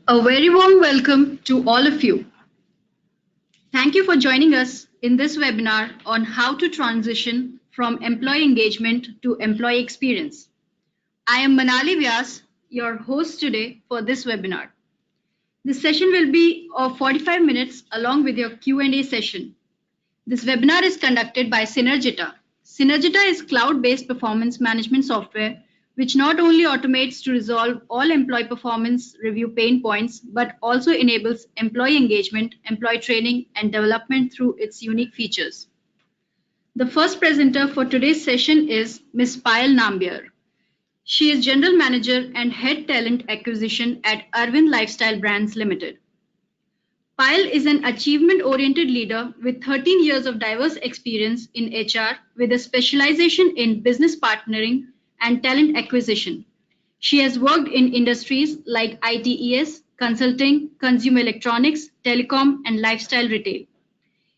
A very warm welcome to all of you. Thank you for joining us in this webinar on how to transition from employee engagement to employee experience. I am Manali Vyas, your host today for this webinar. This session will be of 45 minutes along with your Q&A session. This webinar is conducted by Synergita. Synergita is cloud-based performance management software which not only automates to resolve all employee performance review pain points, but also enables employee engagement, employee training, and development through its unique features. The first presenter for today's session is Ms. Payal Nambiar. She is General Manager and Head Talent Acquisition at Arvind Lifestyle Brands Ltd. Payal is an achievement-oriented leader with 13 years of diverse experience in HR with a specialization in business partnering and talent acquisition. She has worked in industries like ITES, consulting, consumer electronics, telecom, and lifestyle retail.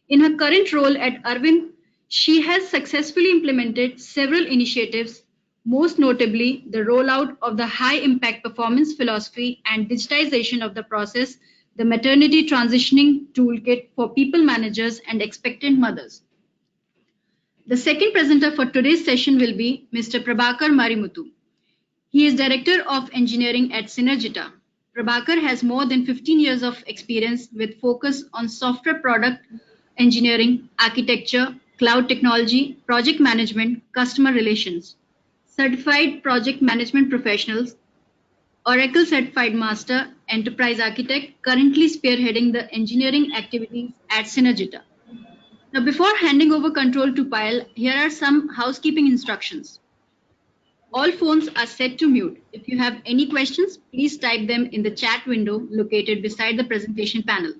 In her current role at Arvin, she has successfully implemented several initiatives, most notably the rollout of the high impact performance philosophy and digitization of the process, the maternity transitioning toolkit for people managers and expectant mothers. The second presenter for today's session will be Mr. Prabhakar Marimuthu. He is Director of Engineering at Synergita. Prabhakar has more than 15 years of experience with focus on software product engineering, architecture, cloud technology, project management, customer relations. Certified project management professionals, Oracle Certified Master, Enterprise Architect, currently spearheading the engineering activities at Synergita. Now, before handing over control to Payal, here are some housekeeping instructions. All phones are set to mute. If you have any questions, please type them in the chat window located beside the presentation panel.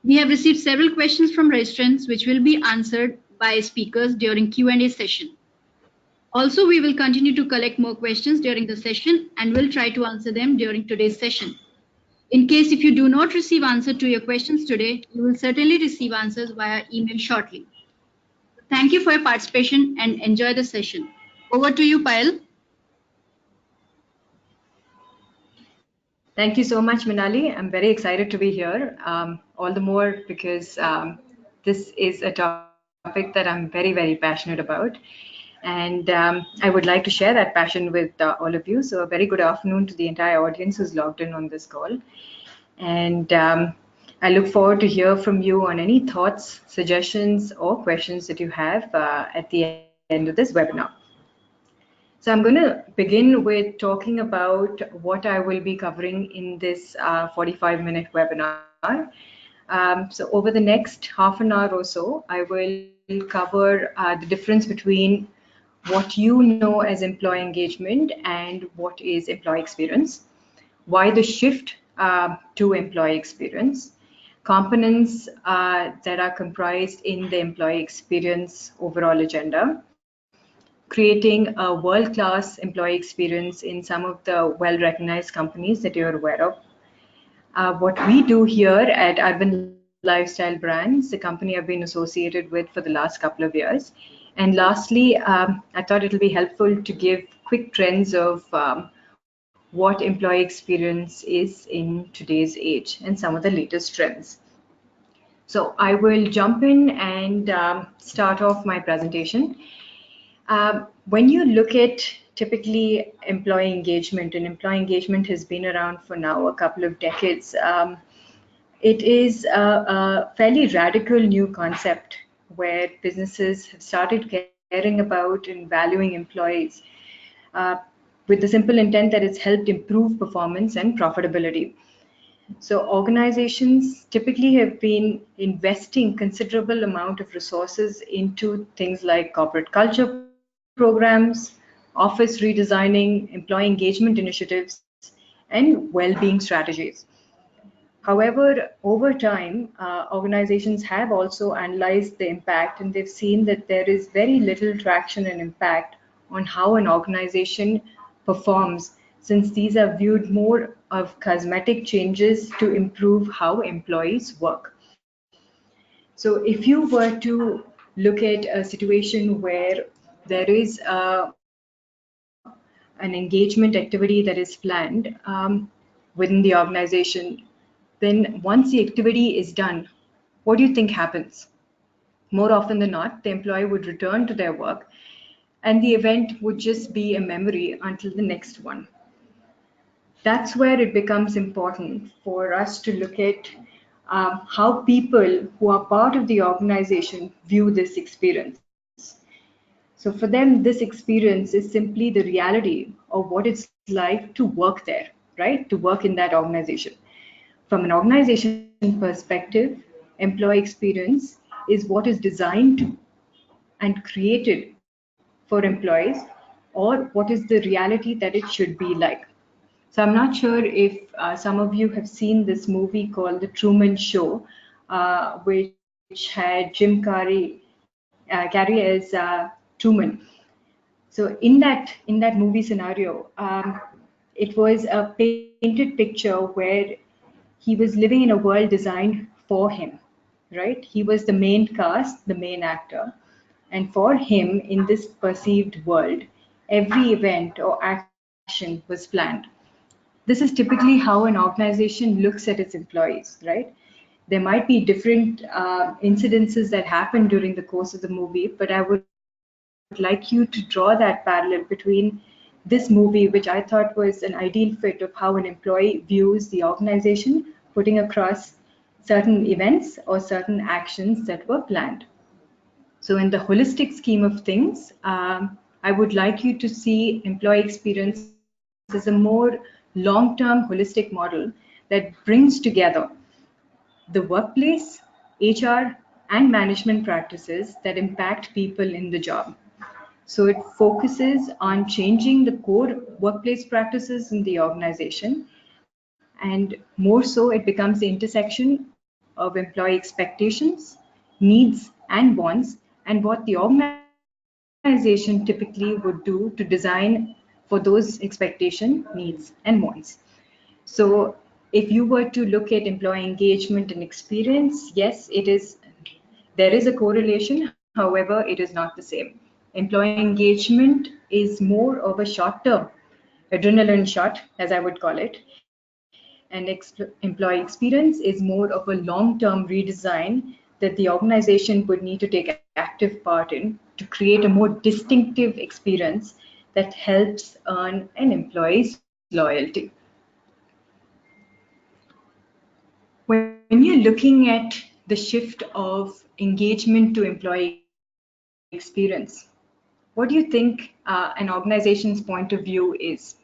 We have received several questions from registrants which will be answered by speakers during Q&A session. Also, we will continue to collect more questions during the session and will try to answer them during today's session. In case if you do not receive answer to your questions today, you will certainly receive answers via email shortly. Thank you for your participation and enjoy the session. Over to you, Payal. Thank you so much, Minali. I'm very excited to be here, all the more because this is a topic that I'm very, very passionate about. And I would like to share that passion with all of you. So a very good afternoon to the entire audience who's logged in on this call. And I look forward to hear from you on any thoughts, suggestions, or questions that you have at the end of this webinar. So I'm going to begin with talking about what I will be covering in this 45-minute webinar. So over the next half an hour or so, I will cover the difference between what you know as employee engagement and what is employee experience, why the shift to employee experience, components that are comprised in the employee experience overall agenda, creating a world-class employee experience in some of the well-recognized companies that you're aware of. What we do here at Arvind Lifestyle Brands, the company I've been associated with for the last couple of years. And lastly, I thought it'll be helpful to give quick trends of what employee experience is in today's age and some of the latest trends. So I will jump in and start off my presentation. When you look at typically employee engagement, and employee engagement has been around for now a couple of decades, it is a fairly radical new concept where businesses have started caring about and valuing employees with the simple intent that it's helped improve performance and profitability. So organizations typically have been investing considerable amount of resources into things like corporate culture programs, office redesigning, employee engagement initiatives, and well-being strategies. However, over time, organizations have also analyzed the impact, and they've seen that there is very little traction and impact on how an organization performs, since these are viewed more of cosmetic changes to improve how employees work. So if you were to look at a situation where there is an engagement activity that is planned, within the organization, then once the activity is done, what do you think happens? More often than not, the employee would return to their work and the event would just be a memory until the next one. That's where it becomes important for us to look at how people who are part of the organization view this experience. So for them, this experience is simply the reality of what it's like to work there, right? To work in that organization. From an organization perspective, employee experience is what is designed and created for employees, or what is the reality that it should be like. So I'm not sure if some of you have seen this movie called The Truman Show, which had Jim Carrey as Truman. So in that movie scenario, it was a painted picture where he was living in a world designed for him, right? He was the main cast, the main actor, and for him in this perceived world, every event or action was planned. This is typically how an organization looks at its employees, right? There might be different incidences that happen during the course of the movie, but I would like you to draw that parallel between this movie, which I thought was an ideal fit of how an employee views the organization, putting across certain events or certain actions that were planned. So, in the holistic scheme of things, I would like you to see employee experience as a more long-term holistic model that brings together the workplace, HR, and management practices that impact people in the job. So it focuses on changing the core workplace practices in the organization, and more so, it becomes the intersection of employee expectations, needs, and wants, and what the organization typically would do to design for those expectation, needs, and wants. So if you were to look at employee engagement and experience, yes, there is a correlation, however, it is not the same. Employee engagement is more of a short-term adrenaline shot, as I would call it, and employee experience is more of a long-term redesign that the organization would need to take active part in to create a more distinctive experience that helps earn an employee's loyalty. When you're looking at the shift of engagement to employee experience, what do you think an organization's point of view is?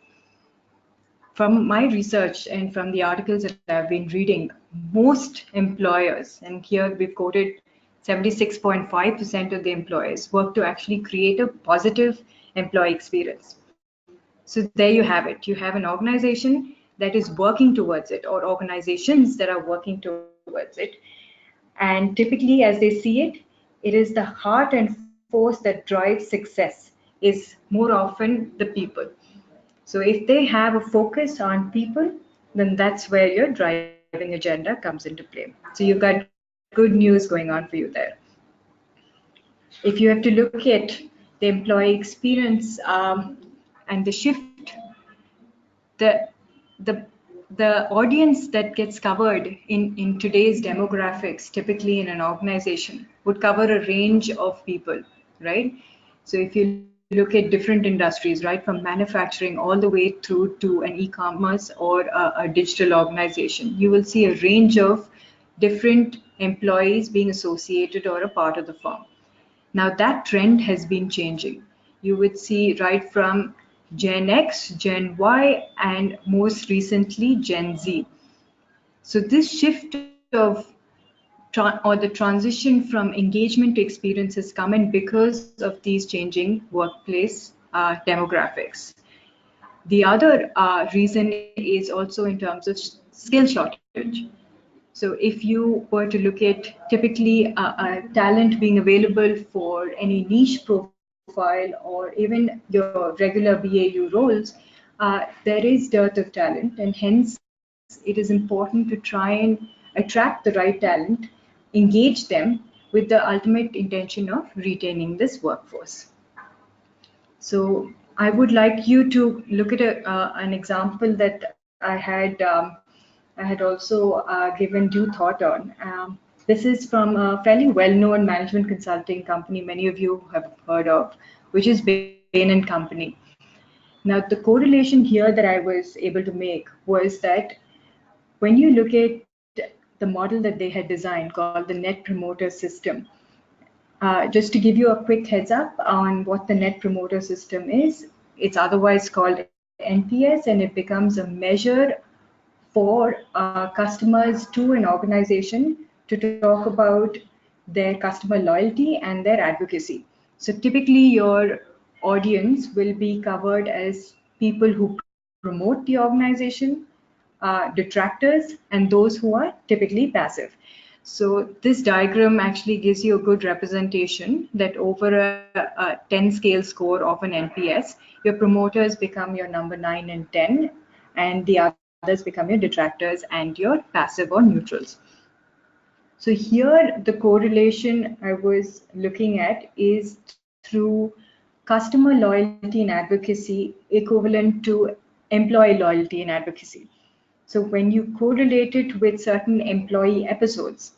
From my research and from the articles that I've been reading, most employers, and here we've quoted 76.5% of the employers, work to actually create a positive employee experience. So there you have it. You have an organization that is working towards it, or organizations that are working towards it. And typically, as they see it, it is the heart and force that drives success is more often the people. So if they have a focus on people, then that's where your driving agenda comes into play. So you've got good news going on for you there. If you have to look at the employee experience and the shift, the the the audience that gets covered in today's demographics, typically in an organization, would cover a range of people, right? So if you look at different industries, right, from manufacturing all the way through to an e-commerce or a digital organization, you will see a range of different employees being associated or a part of the firm. Now that trend has been changing. You would see right from Gen X, Gen Y, and most recently Gen Z. So this shift of or the transition from engagement to experience has come in because of these changing workplace demographics. The other reason is also in terms of skill shortage. So if you were to look at typically talent being available for any niche profile or even your regular BAU roles, there is dearth of talent, and hence it is important to try and attract the right talent, engage them with the ultimate intention of retaining this workforce. So I would like you to look at an example that I had also given due thought on. This is from a fairly well-known management consulting company many of you have heard of, which is Bain and Company. Now, the correlation here that I was able to make was that when you look at the model that they had designed called the Net Promoter System, just to give you a quick heads up on what the Net Promoter System is, it's otherwise called NPS, and it becomes a measure for customers to an organization to talk about their customer loyalty and their advocacy. So typically your audience will be covered as people who promote the organization, detractors, and those who are typically passive. So this diagram actually gives you a good representation that over a 10 scale score of an NPS, your promoters become your number 9 and 10, and the others become your detractors and your passive or neutrals. So here the correlation I was looking at is through customer loyalty and advocacy equivalent to employee loyalty and advocacy. So when you correlate it with certain employee episodes,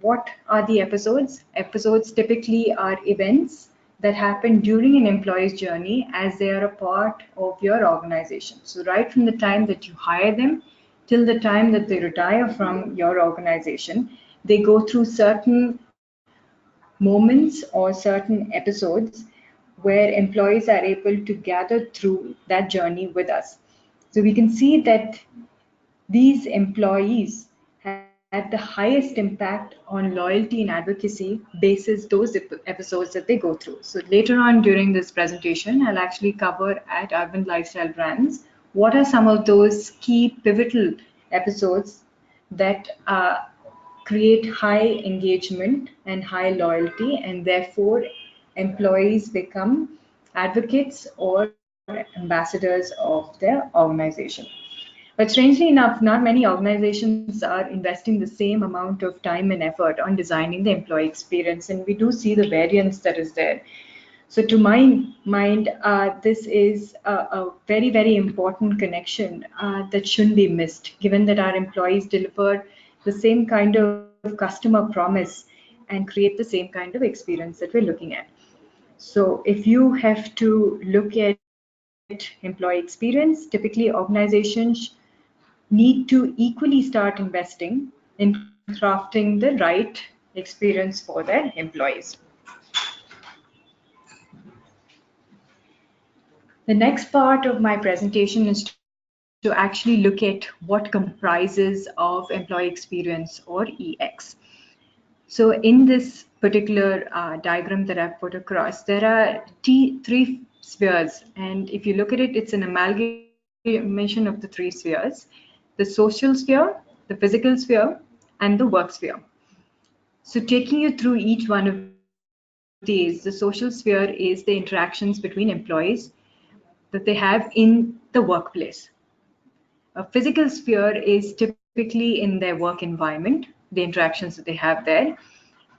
what are the episodes? Episodes typically are events that happen during an employee's journey as they are a part of your organization. So right from the time that you hire them till the time that they retire from your organization, they go through certain moments or certain episodes where employees are able to gather through that journey with us. So we can see that these employees had the highest impact on loyalty and advocacy basis those episodes that they go through. So later on during this presentation, I'll actually cover at Arvind Lifestyle Brands what are some of those key pivotal episodes that create high engagement and high loyalty, and therefore employees become advocates or ambassadors of their organization. But strangely enough, not many organizations are investing the same amount of time and effort on designing the employee experience, and we do see the variance that is there. So to my mind, this is a very, very important connection that shouldn't be missed, given that our employees deliver the same kind of customer promise and create the same kind of experience that we're looking at. So if you have to look at employee experience, typically organizations need to equally start investing in crafting the right experience for their employees. The next part of my presentation is to actually look at what comprises of employee experience or EX. So in this particular diagram that I've put across, there are three spheres. And if you look at it, it's an amalgamation of the three spheres: the social sphere, the physical sphere, and the work sphere. So taking you through each one of these, the social sphere is the interactions between employees that they have in the workplace. A physical sphere is typically in their work environment, the interactions that they have there.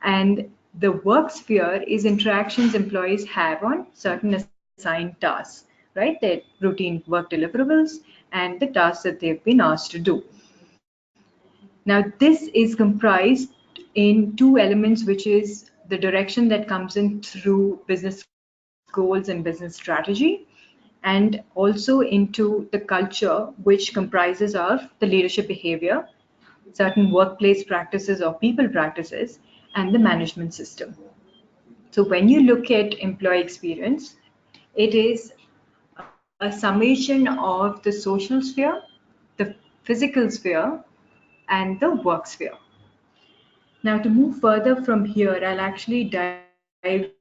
And the work sphere is interactions employees have on certain assigned tasks, right? Their routine work deliverables and the tasks that they've been asked to do. Now, this is comprised in two elements, which is the direction that comes in through business goals and business strategy, and also into the culture, which comprises of the leadership behavior, certain workplace practices or people practices, and the management system. So when you look at employee experience, it is a summation of the social sphere, the physical sphere, and the work sphere. Now, to move further from here, I'll actually dive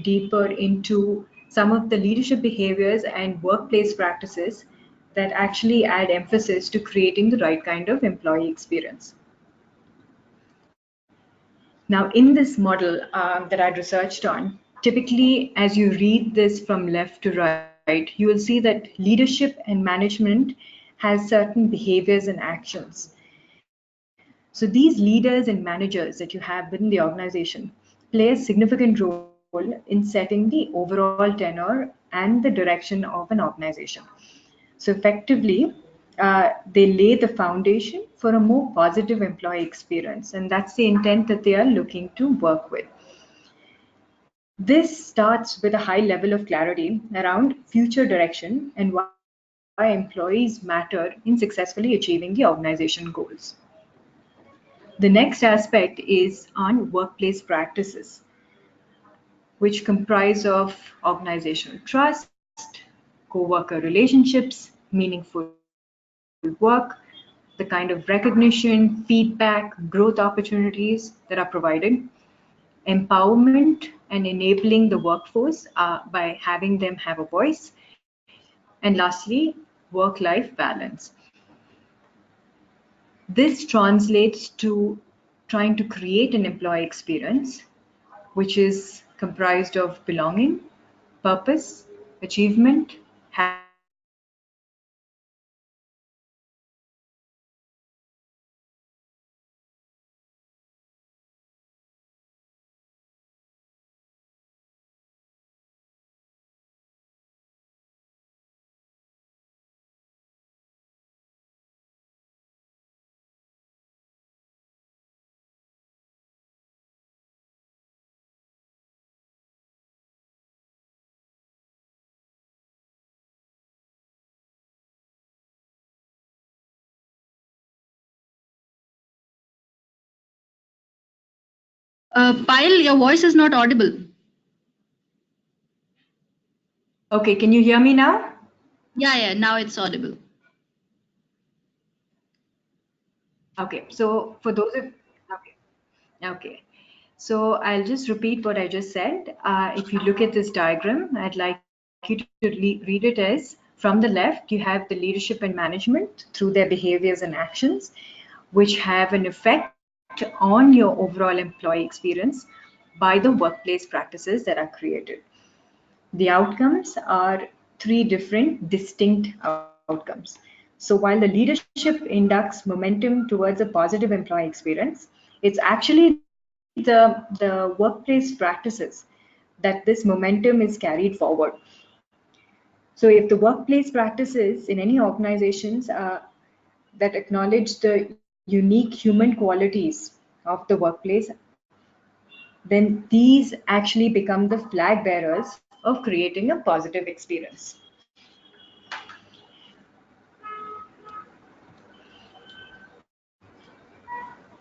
deeper into some of the leadership behaviors and workplace practices that actually add emphasis to creating the right kind of employee experience. Now, in this model that I researched on, typically as you read this from left to right, you will see that leadership and management has certain behaviors and actions. So these leaders and managers that you have within the organization play a significant role in setting the overall tenor and the direction of an organization. So effectively, they lay the foundation for a more positive employee experience, and that's the intent that they are looking to work with. This starts with a high level of clarity around future direction and why employees matter in successfully achieving the organization goals. The next aspect is on workplace practices, which comprise of organizational trust, co-worker relationships, meaningful work, the kind of recognition, feedback, growth opportunities that are provided, empowerment and enabling the workforce by having them have a voice, and lastly, work-life balance. This translates to trying to create an employee experience which is comprised of belonging, purpose, achievement, happiness, and contribution. Payal, your voice is not audible. Okay, can you hear me now? Yeah, now it's audible. Okay, so for those of okay, so I'll just repeat what I just said. If you look at this diagram, I'd like you to read it as from the left, you have the leadership and management through their behaviors and actions, which have an effect on your overall employee experience by the workplace practices that are created. The outcomes are three different distinct outcomes. So while the leadership inducts momentum towards a positive employee experience, it's actually the workplace practices that this momentum is carried forward. So if the workplace practices in any organizations that acknowledge the unique human qualities of the workplace, then these actually become the flag bearers of creating a positive experience.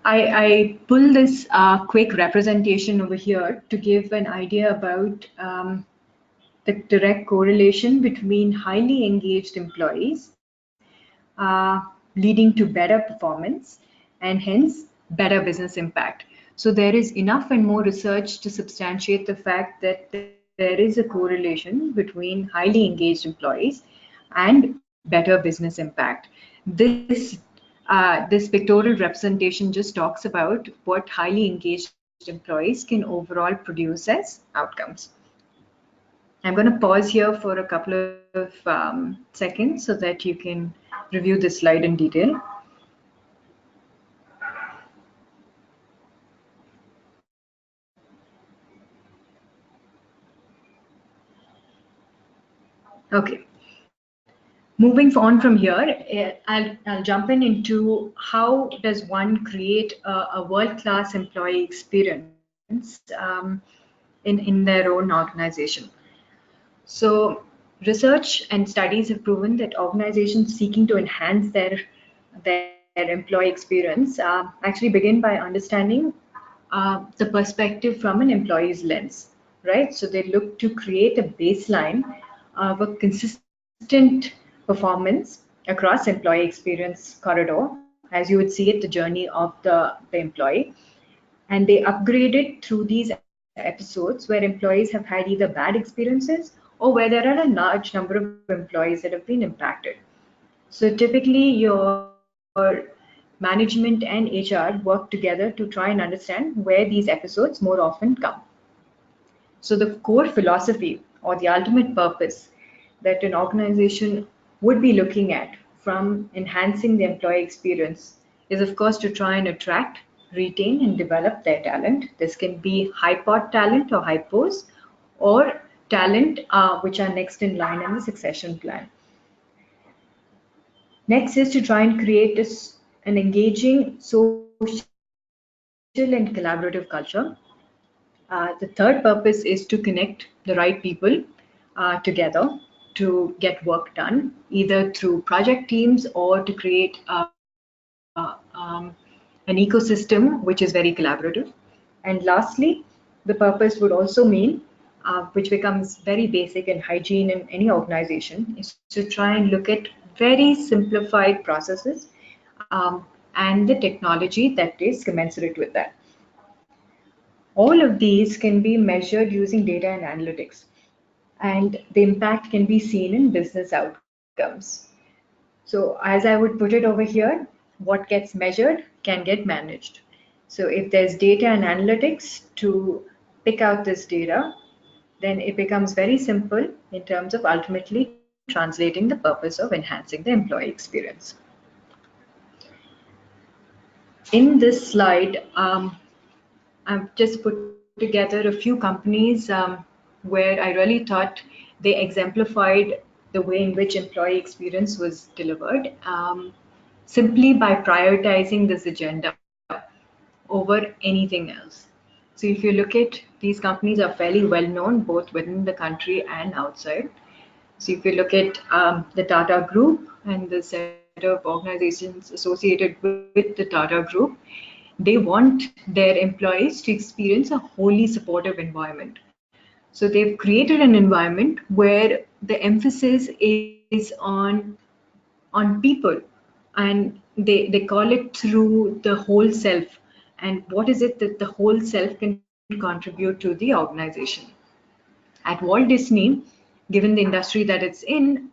I pull this quick representation over here to give an idea about the direct correlation between highly engaged employees leading to better performance and hence better business impact. So there is enough and more research to substantiate the fact that there is a correlation between highly engaged employees and better business impact. This pictorial representation just talks about what highly engaged employees can overall produce as outcomes. I'm going to pause here for a couple of seconds so that you can review this slide in detail. Okay. Moving on from here, I'll jump into how does one create a world-class employee experience in their own organization. So research and studies have proven that organizations seeking to enhance their employee experience actually begin by understanding the perspective from an employee's lens, right? So they look to create a baseline of a consistent performance across employee experience corridor, as you would see it, the journey of the employee. And they upgrade it through these episodes where employees have had either bad experiences or where there are a large number of employees that have been impacted. So typically your management and HR work together to try and understand where these episodes more often come. So the core philosophy or the ultimate purpose that an organization would be looking at from enhancing the employee experience is, of course, to try and attract, retain, and develop their talent. This can be high pot talent or high pose, or talent which are next in line in the succession plan. Next is to try and create an engaging, social, and collaborative culture. The third purpose is to connect the right people together to get work done, either through project teams or to create an ecosystem which is very collaborative. And lastly, the purpose would also mean, which becomes very basic in hygiene in any organization, is to try and look at very simplified processes and the technology that is commensurate with that. All of these can be measured using data and analytics, and the impact can be seen in business outcomes. So, as I would put it over here, what gets measured can get managed. So, if there's data and analytics to pick out this data, then it becomes very simple in terms of ultimately translating the purpose of enhancing the employee experience. In this slide, I've just put together a few companies where I really thought they exemplified the way in which employee experience was delivered, simply by prioritizing this agenda over anything else. So if you look at, these companies are fairly well known both within the country and outside. So if you look at the Tata Group and the set of organizations associated with the Tata Group, they want their employees to experience a wholly supportive environment. So they've created an environment where the emphasis is on people, and they call it through the whole self. And what is it that the whole self can contribute to the organization? At Walt Disney, given the industry that it's in,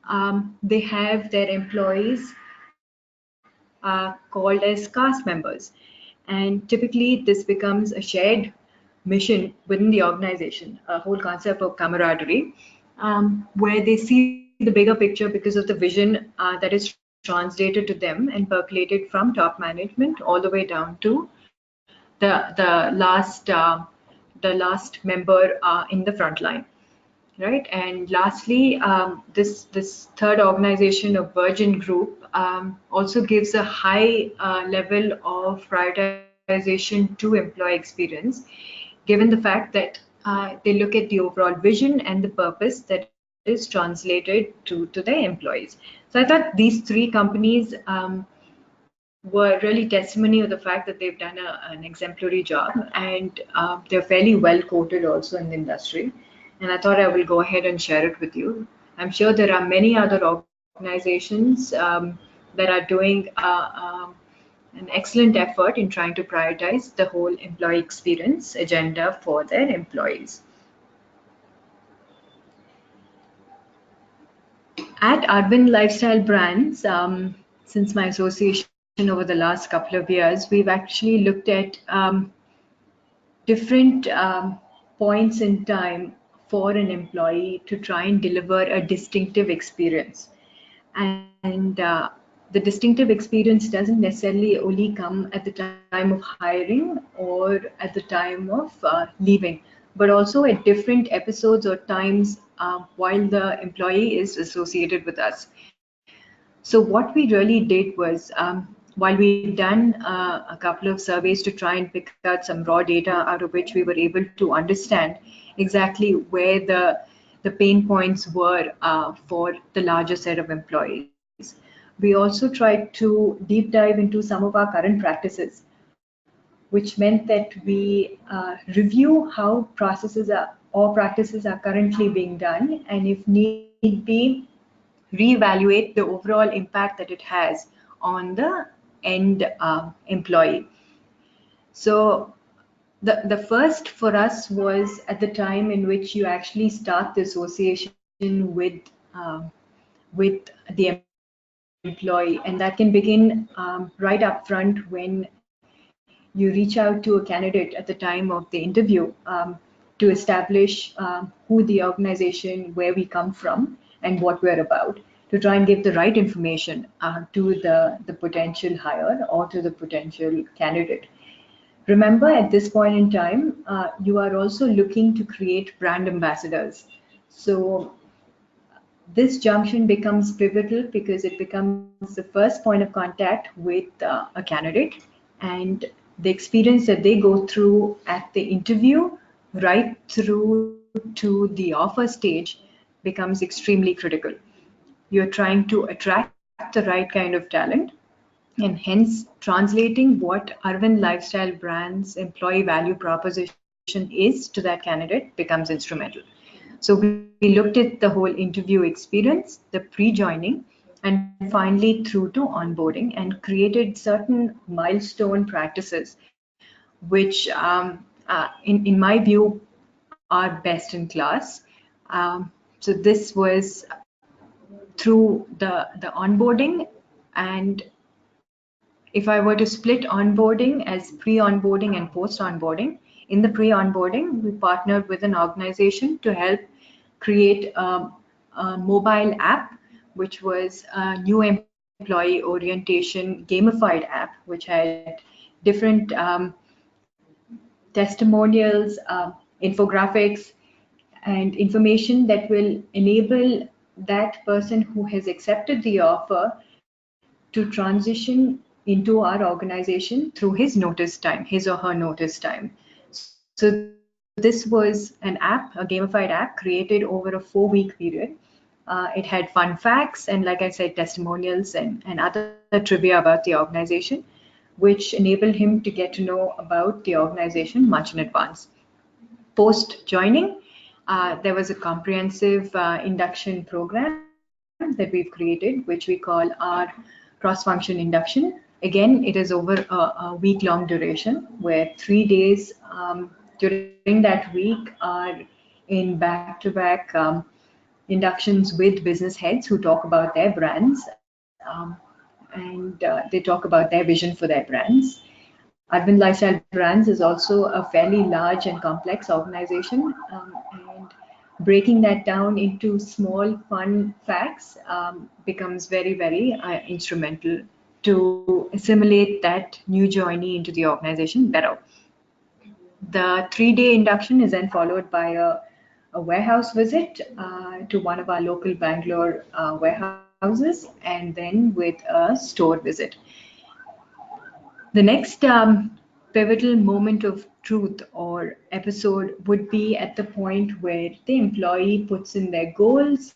they have their employees called as cast members. And typically, this becomes a shared mission within the organization, a whole concept of camaraderie, where they see the bigger picture because of the vision that is translated to them and percolated from top management all the way down to the last member in the front line. Right, and lastly, this third organization of Virgin Group also gives a high level of prioritization to employee experience, given the fact that they look at the overall vision and the purpose that is translated to their employees. So I thought these three companies were really testimony of the fact that they've done an exemplary job, and they're fairly well quoted also in the industry. And I thought I will go ahead and share it with you. I'm sure there are many other organizations that are doing an excellent effort in trying to prioritize the whole employee experience agenda for their employees. At Arvind Lifestyle Brands, since my association over the last couple of years, we've actually looked at different points in time for an employee to try and deliver a distinctive experience. And the distinctive experience doesn't necessarily only come at the time of hiring or at the time of leaving, but also at different episodes or times while the employee is associated with us. So what we really did was, while we'd done a couple of surveys to try and pick out some raw data out of which we were able to understand exactly where the pain points were for the larger set of employees. We also tried to deep dive into some of our current practices, which meant that we review how practices are currently being done, and if need be, reevaluate the overall impact that it has on the end employee. So the first for us was at the time in which you actually start the association with the employee, and that can begin right up front when you reach out to a candidate at the time of the interview to establish who the organization, where we come from, and what we're about, to try and give the right information to the potential hire or to the potential candidate. Remember, at this point in time, you are also looking to create brand ambassadors. So This junction becomes pivotal because it becomes the first point of contact with a candidate, and the experience that they go through at the interview right through to the offer stage becomes extremely critical. You're trying to attract the right kind of talent, and hence translating what Arvind Lifestyle Brands employee value proposition is to that candidate becomes instrumental. So we looked at the whole interview experience, the pre-joining, and finally through to onboarding, and created certain milestone practices, which in my view are best in class. So this was through the onboarding, and if I were to split onboarding as pre-onboarding and post-onboarding, in the pre-onboarding, we partnered with an organization to help create a mobile app, which was a new employee orientation gamified app, which had different testimonials, infographics, and information that will enable that person who has accepted the offer to transition into our organization through his notice time, his or her notice time. So this was an app, a gamified app created over a 4-week period. It had fun facts and, like I said, testimonials and other trivia about the organization, which enabled him to get to know about the organization much in advance. Post joining, there was a comprehensive induction program that we've created, which we call our cross-function induction. Again, it is over a week-long duration, where 3 days during that week are in back-to-back inductions with business heads who talk about their brands, and they talk about their vision for their brands. Arvind Lifestyle Brands is also a fairly large and complex organization, and breaking that down into small, fun facts becomes very, very instrumental to assimilate that new joinee into the organization better. The 3-day induction is then followed by a warehouse visit to one of our local Bangalore warehouses, and then with a store visit. The next pivotal moment of truth or episode would be at the point where the employee puts in their goals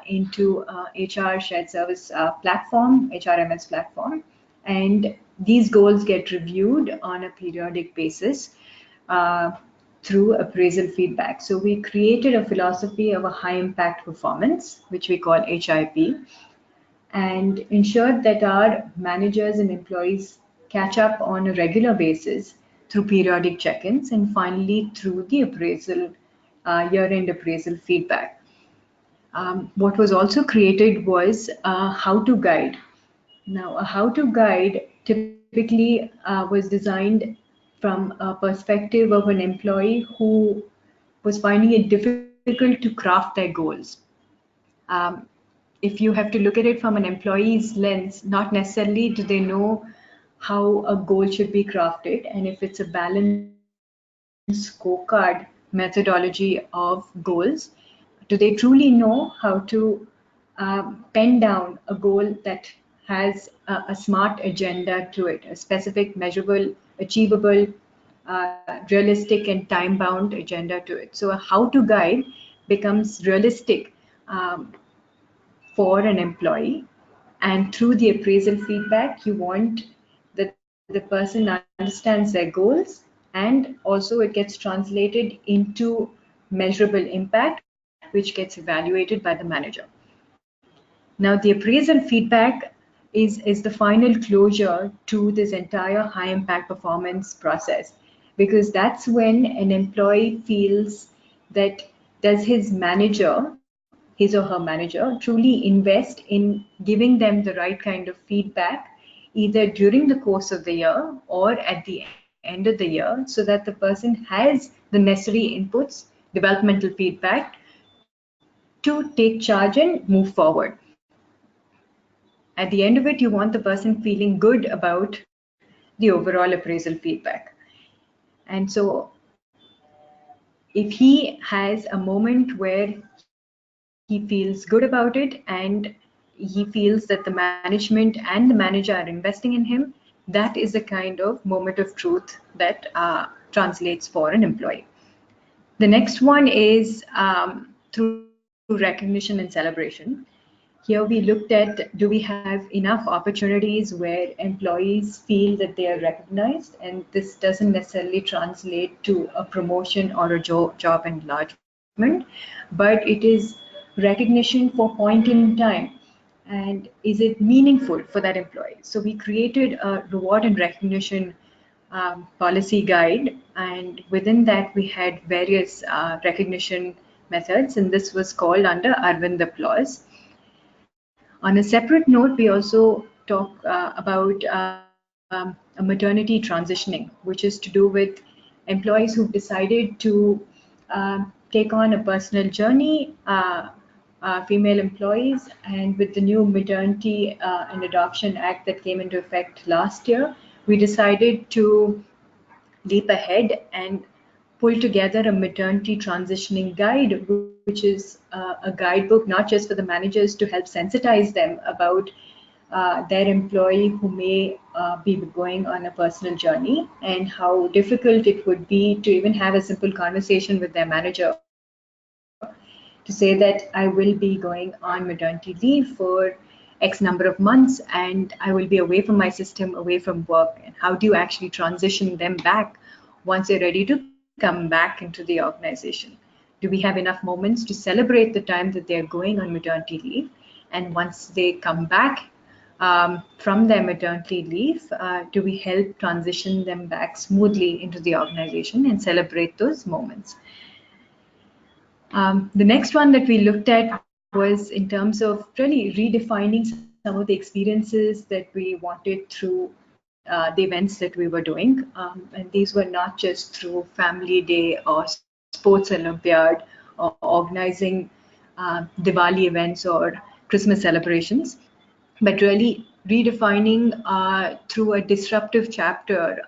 into HR shared service platform, HRMS platform, and these goals get reviewed on a periodic basis uh, through appraisal feedback. So we created a philosophy of a high impact performance, which we call HIP, and ensured that our managers and employees catch up on a regular basis through periodic check-ins, and finally through the appraisal, year-end appraisal feedback. What was also created was a how-to guide. Now, a how-to guide typically was designed from a perspective of an employee who was finding it difficult to craft their goals. Um, if you have to look at it from an employee's lens, not necessarily do they know how a goal should be crafted, and if it's a balanced scorecard methodology of goals, do they truly know how to pen down a goal that has a smart agenda to it, a specific, measurable, achievable, realistic, and time-bound agenda to it. So a how-to guide becomes realistic for an employee, and through the appraisal feedback you want that the person understands their goals, and also it gets translated into measurable impact, which gets evaluated by the manager. Now the appraisal feedback is the final closure to this entire high impact performance process, because that's when an employee feels that does his or her manager truly invest in giving them the right kind of feedback either during the course of the year or at the end of the year, so that the person has the necessary inputs, developmental feedback to take charge and move forward. At the end of it, you want the person feeling good about the overall appraisal feedback. And so if he has a moment where he feels he feels good about it, and he feels that the management and the manager are investing in him. That is the kind of moment of truth that translates for an employee. The next one is through recognition and celebration. Here we looked at, do we have enough opportunities where employees feel that they are recognized, and this doesn't necessarily translate to a promotion or a job enlargement, but it is recognition for point in time, and is it meaningful for that employee. So we created a reward and recognition policy guide, and within that we had various recognition methods, and this was called under Arvind Applause. On a separate note, we also talk about a maternity transitioning, which is to do with employees who've decided to take on a personal journey, female employees, and with the new Maternity and Adoption Act that came into effect last year, we decided to leap ahead and pull together a maternity transitioning guide, which is a guidebook not just for the managers to help sensitize them about their employee who may be going on a personal journey, and how difficult it would be to even have a simple conversation with their manager to say that I will be going on maternity leave for X number of months, and I will be away from my system, away from work. And how do you actually transition them back once they're ready to come back into the organization? Do we have enough moments to celebrate the time that they're going on maternity leave? And once they come back from their maternity leave, do we help transition them back smoothly into the organization and celebrate those moments? The next one that we looked at was in terms of really redefining some of the experiences that we wanted through the events that we were doing. And these were not just through Family Day or Sports Olympiad or organizing Diwali events or Christmas celebrations, but really redefining through a disruptive chapter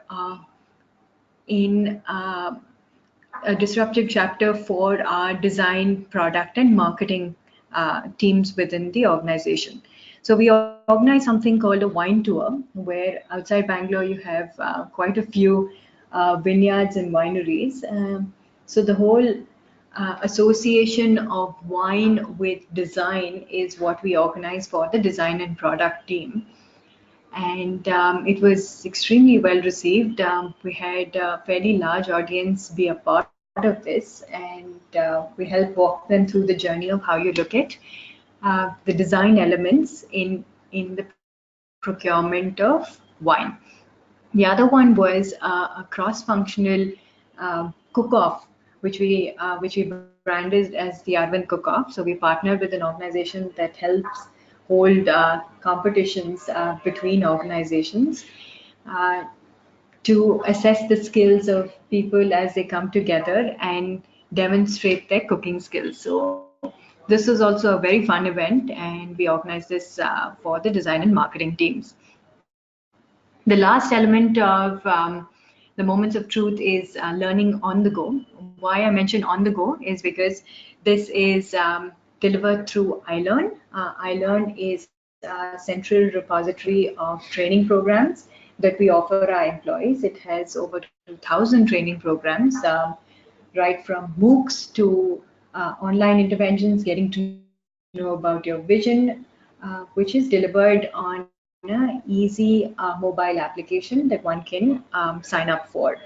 in a disruptive chapter for our design, product, and marketing teams within the organization. So we organized something called a wine tour, where outside Bangalore you have quite a few vineyards and wineries. So the whole association of wine with design is what we organized for the design and product team. And it was extremely well received. We had a fairly large audience be a part of this, and we helped walk them through the journey of how you look at the design elements in the procurement of wine. The other one was a cross-functional cook-off, which we branded as the Arvin Cook-Off. So we partnered with an organization that helps hold competitions between organizations to assess the skills of people as they come together and demonstrate their cooking skills. So this was also a very fun event, and we organized this for the design and marketing teams. The last element of the moments of truth is learning on the go. Why I mention on the go is because this is delivered through iLearn. iLearn is a central repository of training programs that we offer our employees. It has over 2,000 training programs, right from MOOCs to online interventions, getting to know about your vision, which is delivered on an easy mobile application that one can sign up for.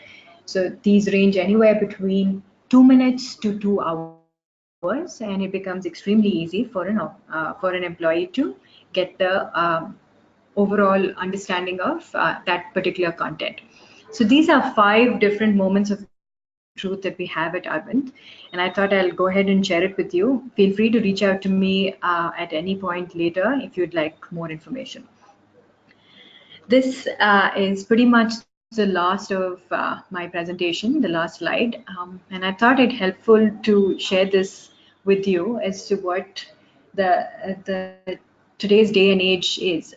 So these range anywhere between 2 minutes to 2 hours, and it becomes extremely easy for an employee to get the overall understanding of that particular content. So these are 5 different moments of truth that we have at Arvind, and I thought I'll go ahead and share it with you. Feel free to reach out to me at any point later if you'd like more information. This is pretty much the last of my presentation, the last slide, and I thought it helpful to share this with you as to what the today's day and age is.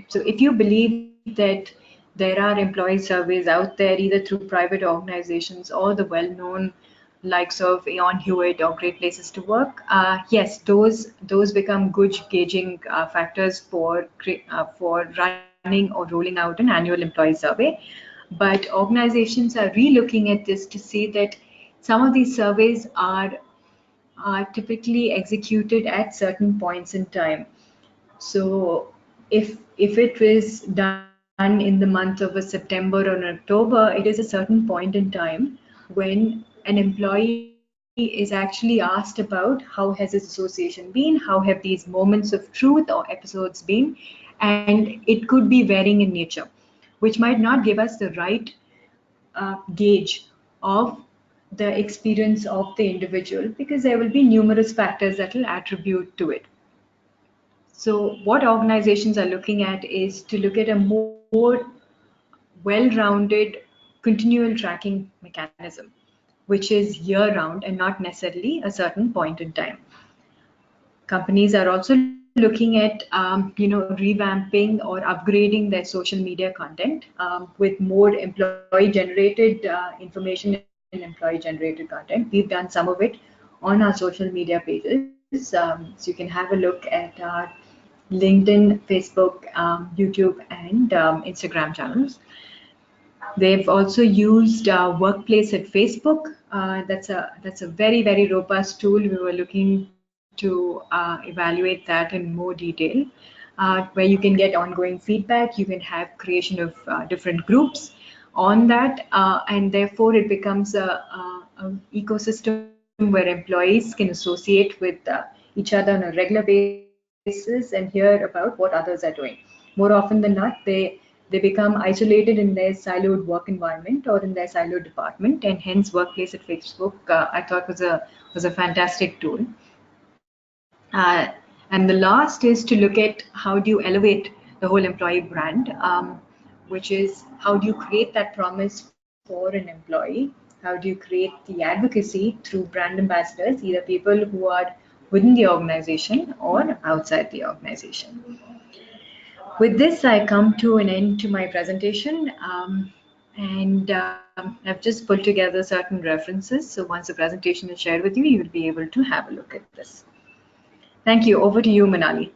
So if you believe that there are employee surveys out there, either through private organizations or the well-known likes of Aon Hewitt or Great Places to Work, yes, those become good gauging factors for running or rolling out an annual employee survey. But organizations are re-looking at this to see that some of these surveys are typically executed at certain points in time. So if it was done in the month of a September or an October, it is a certain point in time when an employee is actually asked about how has his association been, how have these moments of truth or episodes been, and it could be varying in nature, which might not give us the right gauge of the experience of the individual because there will be numerous factors that will attribute to it. So what organizations are looking at is to look at a more well-rounded continual tracking mechanism, which is year-round and not necessarily a certain point in time. Companies are also looking at revamping or upgrading their social media content with more employee-generated information and employee-generated content. We've done some of it on our social media pages, so you can have a look at our LinkedIn, Facebook, YouTube, and Instagram channels. They've also used WorkPlace at Facebook. That's a very robust tool. We were looking to evaluate that in more detail, where you can get ongoing feedback. You can have creation of different groups on that, and therefore it becomes a ecosystem where employees can associate with each other on a regular basis and hear about what others are doing. More often than not, they become isolated in their siloed work environment or in their siloed department, and hence WorkPlace at Facebook I thought was a fantastic tool. And the last is to look at how do you elevate the whole employee brand, which is how do you create that promise for an employee? How do you create the advocacy through brand ambassadors, either people who are within the organization or outside the organization? With this, I come to an end to my presentation, and I've just pulled together certain references. So once the presentation is shared with you, you will be able to have a look at this. Thank you. Over to you, Manali.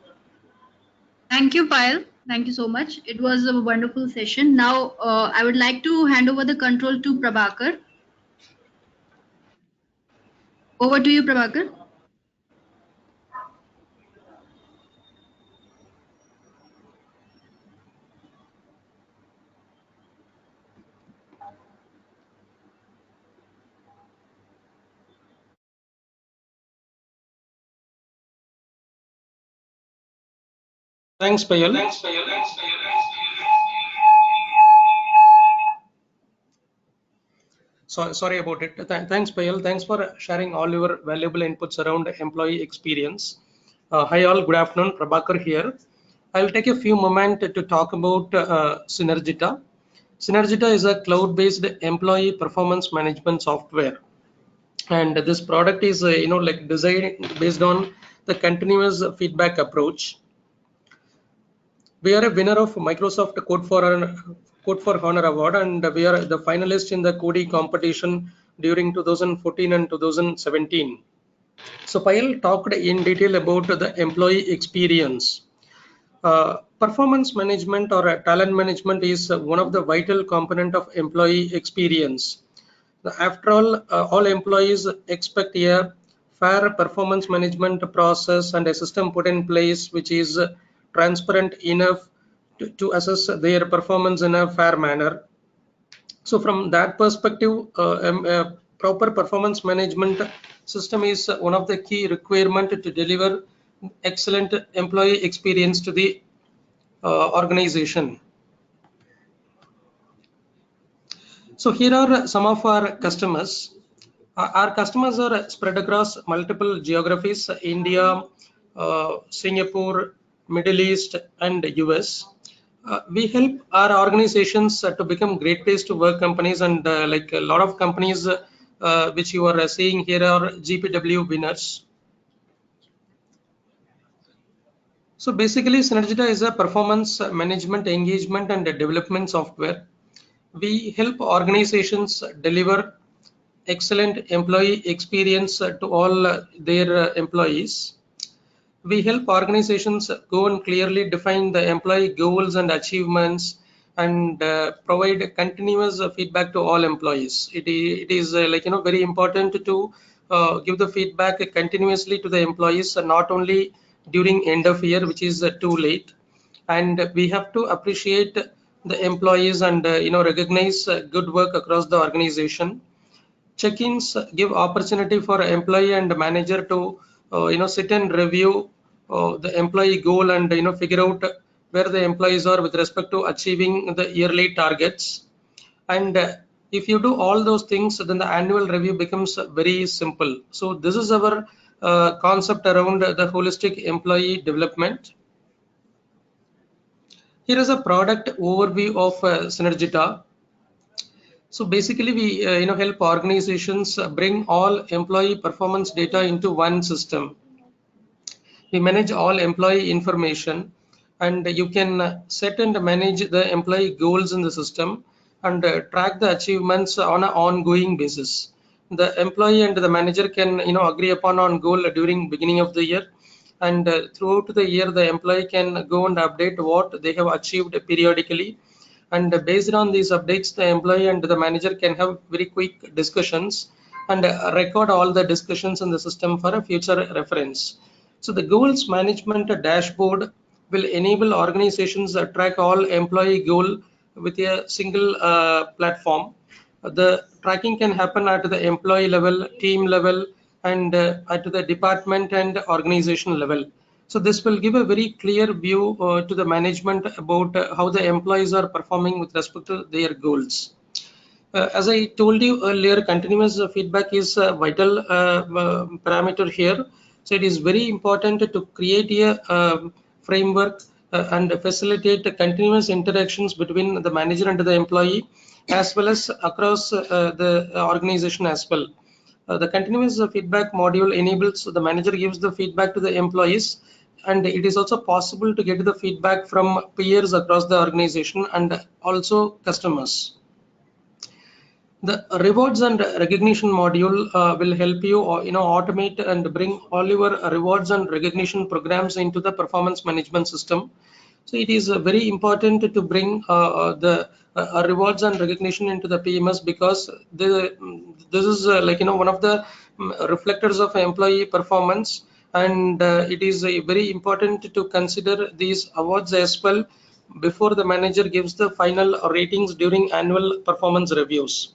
Thank you, Payal. Thank you so much. It was a wonderful session. Now, I would like to hand over the control to Prabhakar. Over to you, Prabhakar. Thanks, Payal. Sorry about it. Thanks, Payal. Thanks for sharing all your valuable inputs around employee experience. Hi all, good afternoon. Prabhakar here. I'll take a few moments to talk about Synergita. Synergita is a cloud-based employee performance management software, and this product is designed based on the continuous feedback approach. We are a winner of Microsoft Code for Honor Award, and we are the finalist in the Coding competition during 2014 and 2017. So Payal talked in detail about the employee experience. Performance management or talent management is one of the vital component of employee experience. After all employees expect a fair performance management process and a system put in place which is transparent enough to assess their performance in a fair manner. So from that perspective, proper performance management system is one of the key requirement to deliver excellent employee experience to the organization. So here are some of our customers. Our customers are spread across multiple geographies: India, Singapore, Middle East, and US. We help our organizations to become great place to work companies, and like a lot of companies which you are seeing here are GPW winners. So basically, Synergita is a performance management, engagement, and development software. We help organizations deliver excellent employee experience to all their employees. We help organizations go and clearly define the employee goals and achievements, and provide continuous feedback to all employees. It is very important to give the feedback continuously to the employees, not only during end of year, which is too late. And we have to appreciate the employees and recognize good work across the organization. Check-ins give opportunity for employee and manager to sit and review the employee goal, and figure out where the employees are with respect to achieving the yearly targets. And if you do all those things, then the annual review becomes very simple. So this is our concept around the holistic employee development. Here is a product overview of Synergita. So basically, we help organizations bring all employee performance data into one system. We manage all employee information, and you can set and manage the employee goals in the system, and track the achievements on an ongoing basis. The employee and the manager can agree upon on goal during beginning of the year, and throughout the year the employee can go and update what they have achieved periodically. And based on these updates, the employee and the manager can have very quick discussions, and record all the discussions in the system for a future reference. So the goals management dashboard will enable organizations to track all employee goal with a single platform. The tracking can happen at the employee level, team level, and at the department and organization level. So this will give a very clear view to the management about how the employees are performing with respect to their goals. As I told you earlier, continuous feedback is a vital parameter here. So it is very important to create a framework and facilitate continuous interactions between the manager and the employee, as well as across the organization as well. The continuous feedback module enables the manager gives the feedback to the employees, and it is also possible to get the feedback from peers across the organization and also customers. The rewards and recognition module will help you automate and bring all your rewards and recognition programs into the performance management system. So it is very important to bring the rewards and recognition into the PMS, because this is one of the reflectors of employee performance, and it is very important to consider these awards as well before the manager gives the final ratings during annual performance reviews.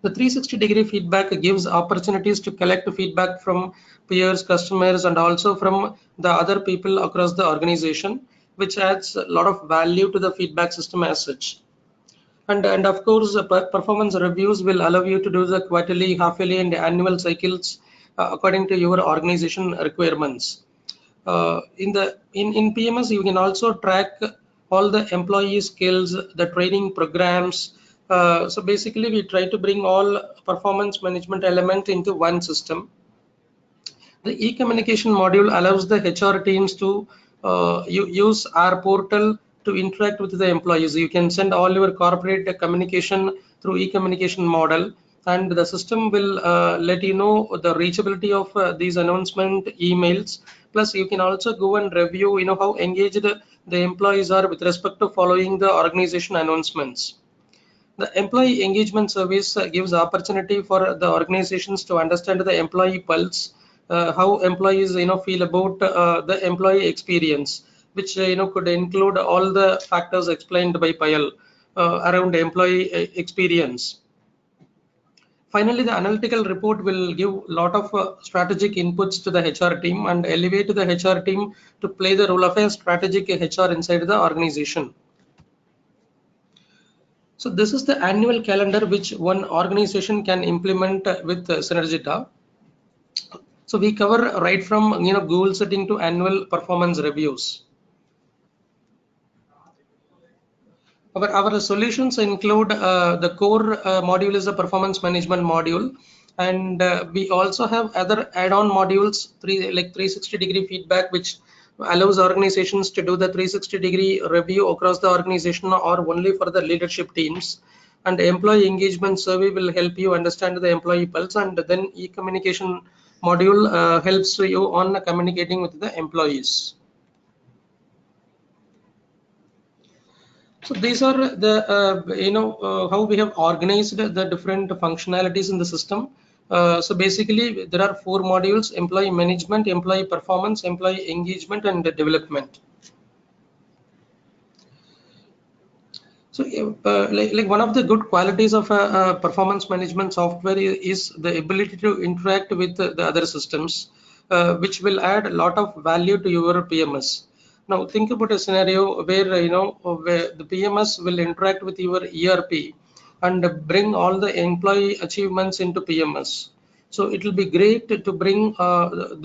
The 360-degree feedback gives opportunities to collect feedback from peers, customers, and also from the other people across the organization, which adds a lot of value to the feedback system as such. And of course, performance reviews will allow you to do the quarterly, half-yearly, and annual cycles according to your organization requirements. In PMS, you can also track all the employee skills, the training programs. So basically, we try to bring all performance management element into one system. The e-communication module allows the HR teams to use our portal to interact with the employees. You can send all your corporate communication through e-communication model, and the system will let you know the reachability of these announcement emails. Plus, you can also go and review how engaged the employees are with respect to following the organization announcements. The employee engagement service gives opportunity for the organizations to understand the employee pulse, how employees feel about the employee experience, which could include all the factors explained by Payal around employee experience. Finally, the analytical report will give a lot of strategic inputs to the HR team and elevate the HR team to play the role of a strategic HR inside the organization. So this is the annual calendar which one organization can implement with Synergita. So we cover right from goal setting to annual performance reviews. Our solutions include the core module is a performance management module, and we also have other add-on modules, like 360-degree feedback, which allows organizations to do the 360-degree review across the organization or only for the leadership teams. and employee engagement survey will help you understand the employee pulse, and then e-communication module helps you on communicating with the employees. So these are the how we have organized the different functionalities in the system. So basically there are 4 modules: employee management, employee performance, employee engagement, and development. So like one of the good qualities of a performance management software is the ability to interact with the other systems, which will add a lot of value to your PMS. Now think about a scenario where where the PMS will interact with your ERP and bring all the employee achievements into PMS. So it will be great to bring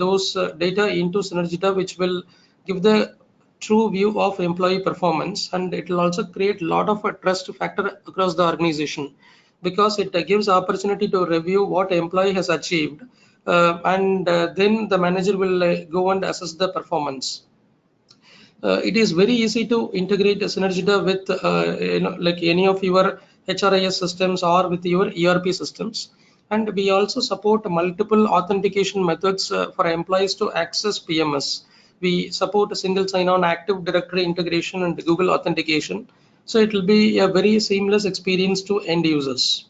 those data into Synergita, which will give the true view of employee performance, and it will also create a lot of a trust factor across the organization, because it gives opportunity to review what employee has achieved, and then the manager will go and assess the performance. It is very easy to integrate Synergita with like any of your HRIS systems or with your ERP systems. And we also support multiple authentication methods for employees to access PMS. We support a single sign-on, Active Directory integration, and Google authentication. So it will be a very seamless experience to end users.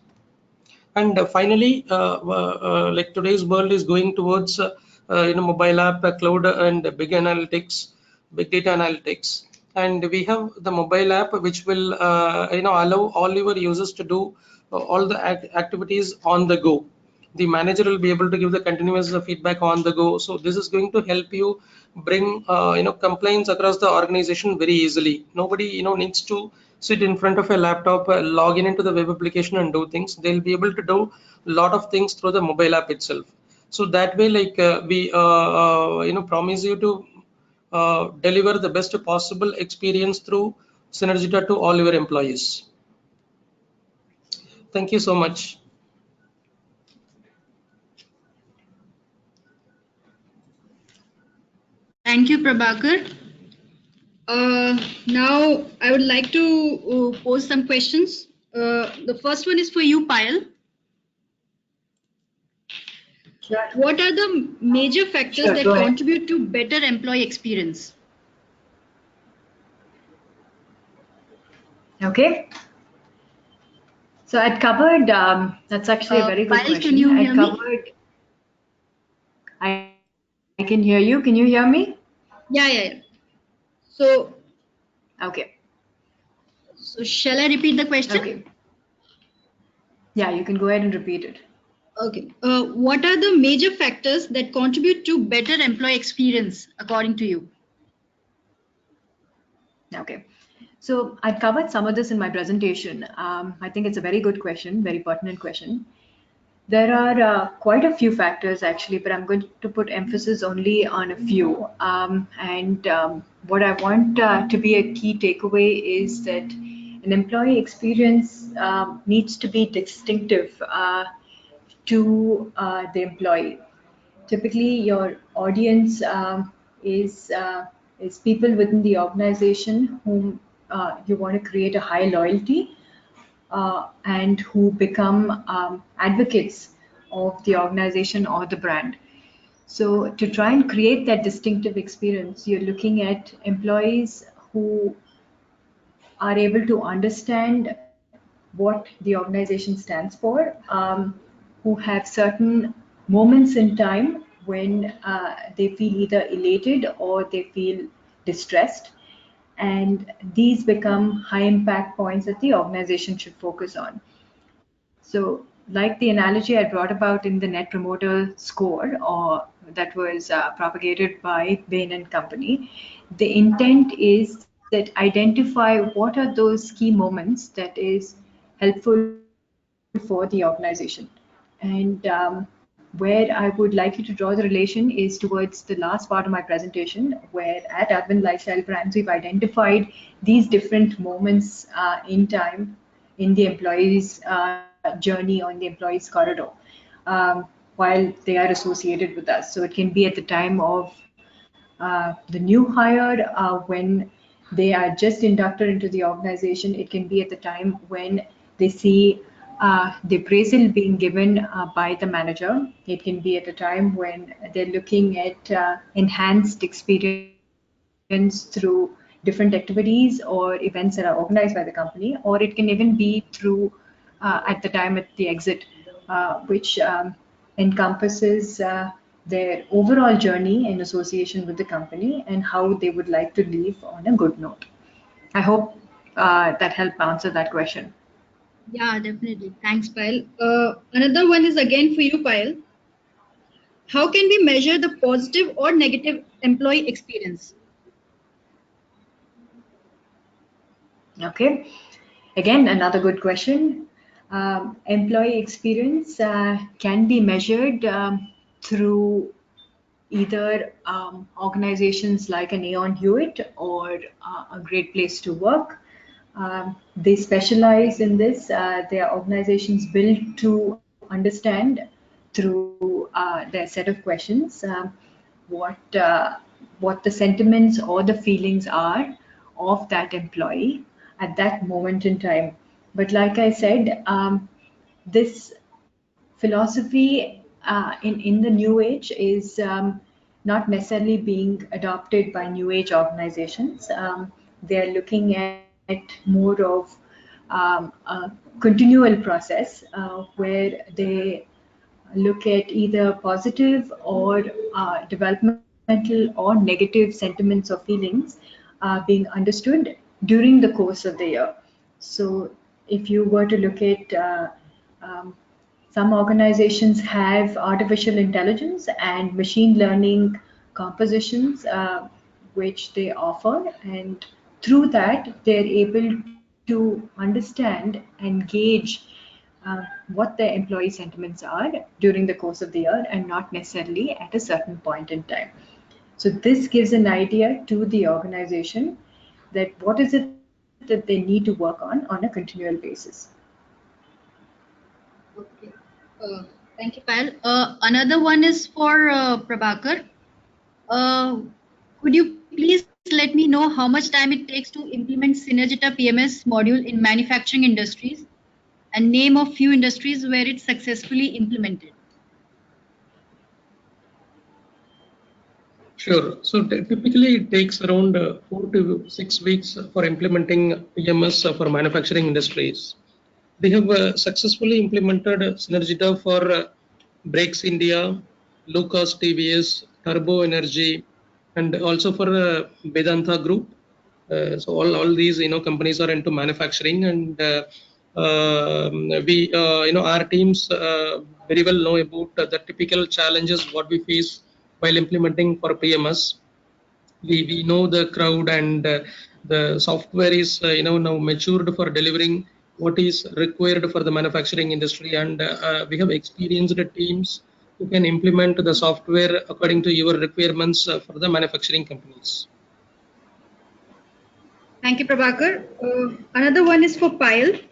And finally, like today's world is going towards mobile app, cloud, and big data analytics. And we have the mobile app, which will allow all your users to do all the activities on the go. The manager will be able to give the continuous feedback on the go. So this is going to help you bring complaints across the organization very easily. Nobody needs to sit in front of a laptop, log in into the web application and do things. They'll be able to do a lot of things through the mobile app itself. So that way, like we promise you to deliver the best possible experience through Synergita to all your employees. Thank you so much. Thank you, Prabhakar. Now, I would like to pose some questions. The first one is for you, Payal. Sure. What are the major factors that contribute to better employee experience? Okay. So I'd covered, that's actually a very good Payal, question. can you hear me? I can hear you. Can you hear me? Yeah. So, Okay. So shall I repeat the question? Okay. Yeah, you can go ahead and repeat it. Okay. What are the major factors that contribute to better employee experience, according to you? Okay. So I've covered some of this in my presentation. I think it's a very good question, very pertinent question. There are quite a few factors actually, but I'm going to put emphasis only on a few. What I want to be a key takeaway is that an employee experience needs to be distinctive to the employee. Typically, your audience is people within the organization whom you want to create a high loyalty and who become advocates of the organization or the brand. So to try and create that distinctive experience, you're looking at employees who are able to understand what the organization stands for, who have certain moments in time when they feel either elated or they feel distressed. And these become high impact points that the organization should focus on. So, like the analogy I brought about in the Net Promoter Score, or that was propagated by Bain and Company, the intent is that identify what are those key moments that is helpful for the organization. And where I would like you to draw the relation is towards the last part of my presentation, where at Arvind Lifestyle Brands, we've identified these different moments in time in the employee's journey on the employee's corridor while they are associated with us. So it can be at the time of the new hire when they are just inducted into the organization. It can be at the time when they see the appraisal being given by the manager. It can be at a time when they're looking at enhanced experience through different activities or events that are organized by the company, or it can even be through at the time at the exit, which encompasses their overall journey in association with the company and how they would like to leave on a good note. I hope that helped answer that question. Yeah, definitely. Thanks, Payal. Another one is again for you, Payal. How can we measure the positive or negative employee experience? Okay, again, another good question. Employee experience can be measured through either organizations like an Aon Hewitt or a Great Place to Work. They specialize in this. They are organizations built to understand through their set of questions what uh, what the sentiments or the feelings are of that employee at that moment in time. But like I said, this philosophy in the new age is not necessarily being adopted by new age organizations. They're looking at more of a continual process where they look at either positive or developmental or negative sentiments or feelings being understood during the course of the year. So, if you were to look at um, some organizations have artificial intelligence and machine learning compositions which they offer, and through that they're able to understand and gauge what their employee sentiments are during the course of the year and not necessarily at a certain point in time. So this gives an idea to the organization that what is it that they need to work on a continual basis. Okay. Thank you, Payal. Another one is for Prabhakar. Uh, could you please let me know how much time it takes to implement Synergita PMS module in manufacturing industries and name of few industries where it's successfully implemented? Sure. So typically it takes around 4 to 6 weeks for implementing PMS for manufacturing industries. They have successfully implemented Synergita for Brakes India, Lucas TVS, Turbo Energy, and also for Vedanta Group. So all these companies are into manufacturing, and we our teams very well know about the typical challenges what we face while implementing for PMS. We know the crowd, and the software is now matured for delivering what is required for the manufacturing industry, and we have experienced teams who can implement the software according to your requirements for the manufacturing companies. Thank you, Prabhakar. Another one is for Payal.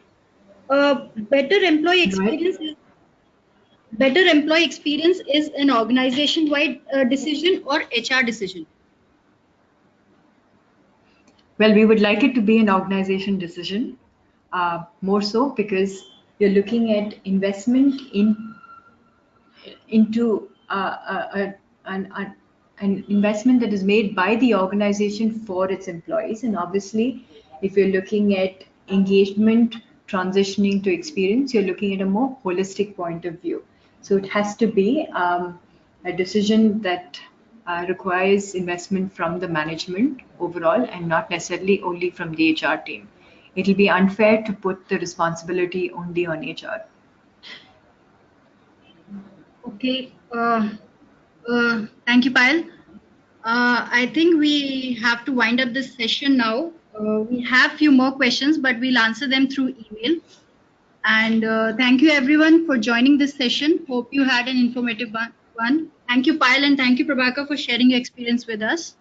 Better employee Right? experience is an organization-wide decision or HR decision. Well, we would like it to be an organization decision, more so because you're looking at investment into an investment that is made by the organization for its employees. And obviously, if you're looking at engagement transitioning to experience, you're looking at a more holistic point of view. So it has to be a decision that requires investment from the management overall and not necessarily only from the HR team. It'll be unfair to put the responsibility only on HR. Okay. Thank you, Payal. I think we have to wind up this session now. We have few more questions, but we'll answer them through email. And thank you everyone for joining this session. Hope you had an informative one. Thank you, Payal, and thank you, Prabhakar, for sharing your experience with us.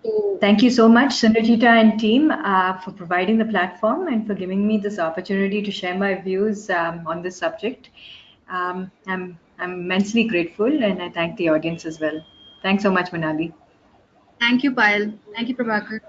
So, Thank you so much, Synergita and team, for providing the platform and for giving me this opportunity to share my views on this subject. I'm immensely grateful, and I thank the audience as well. Thanks so much, Manali. thank you, Payal. Thank you, Prabhakar.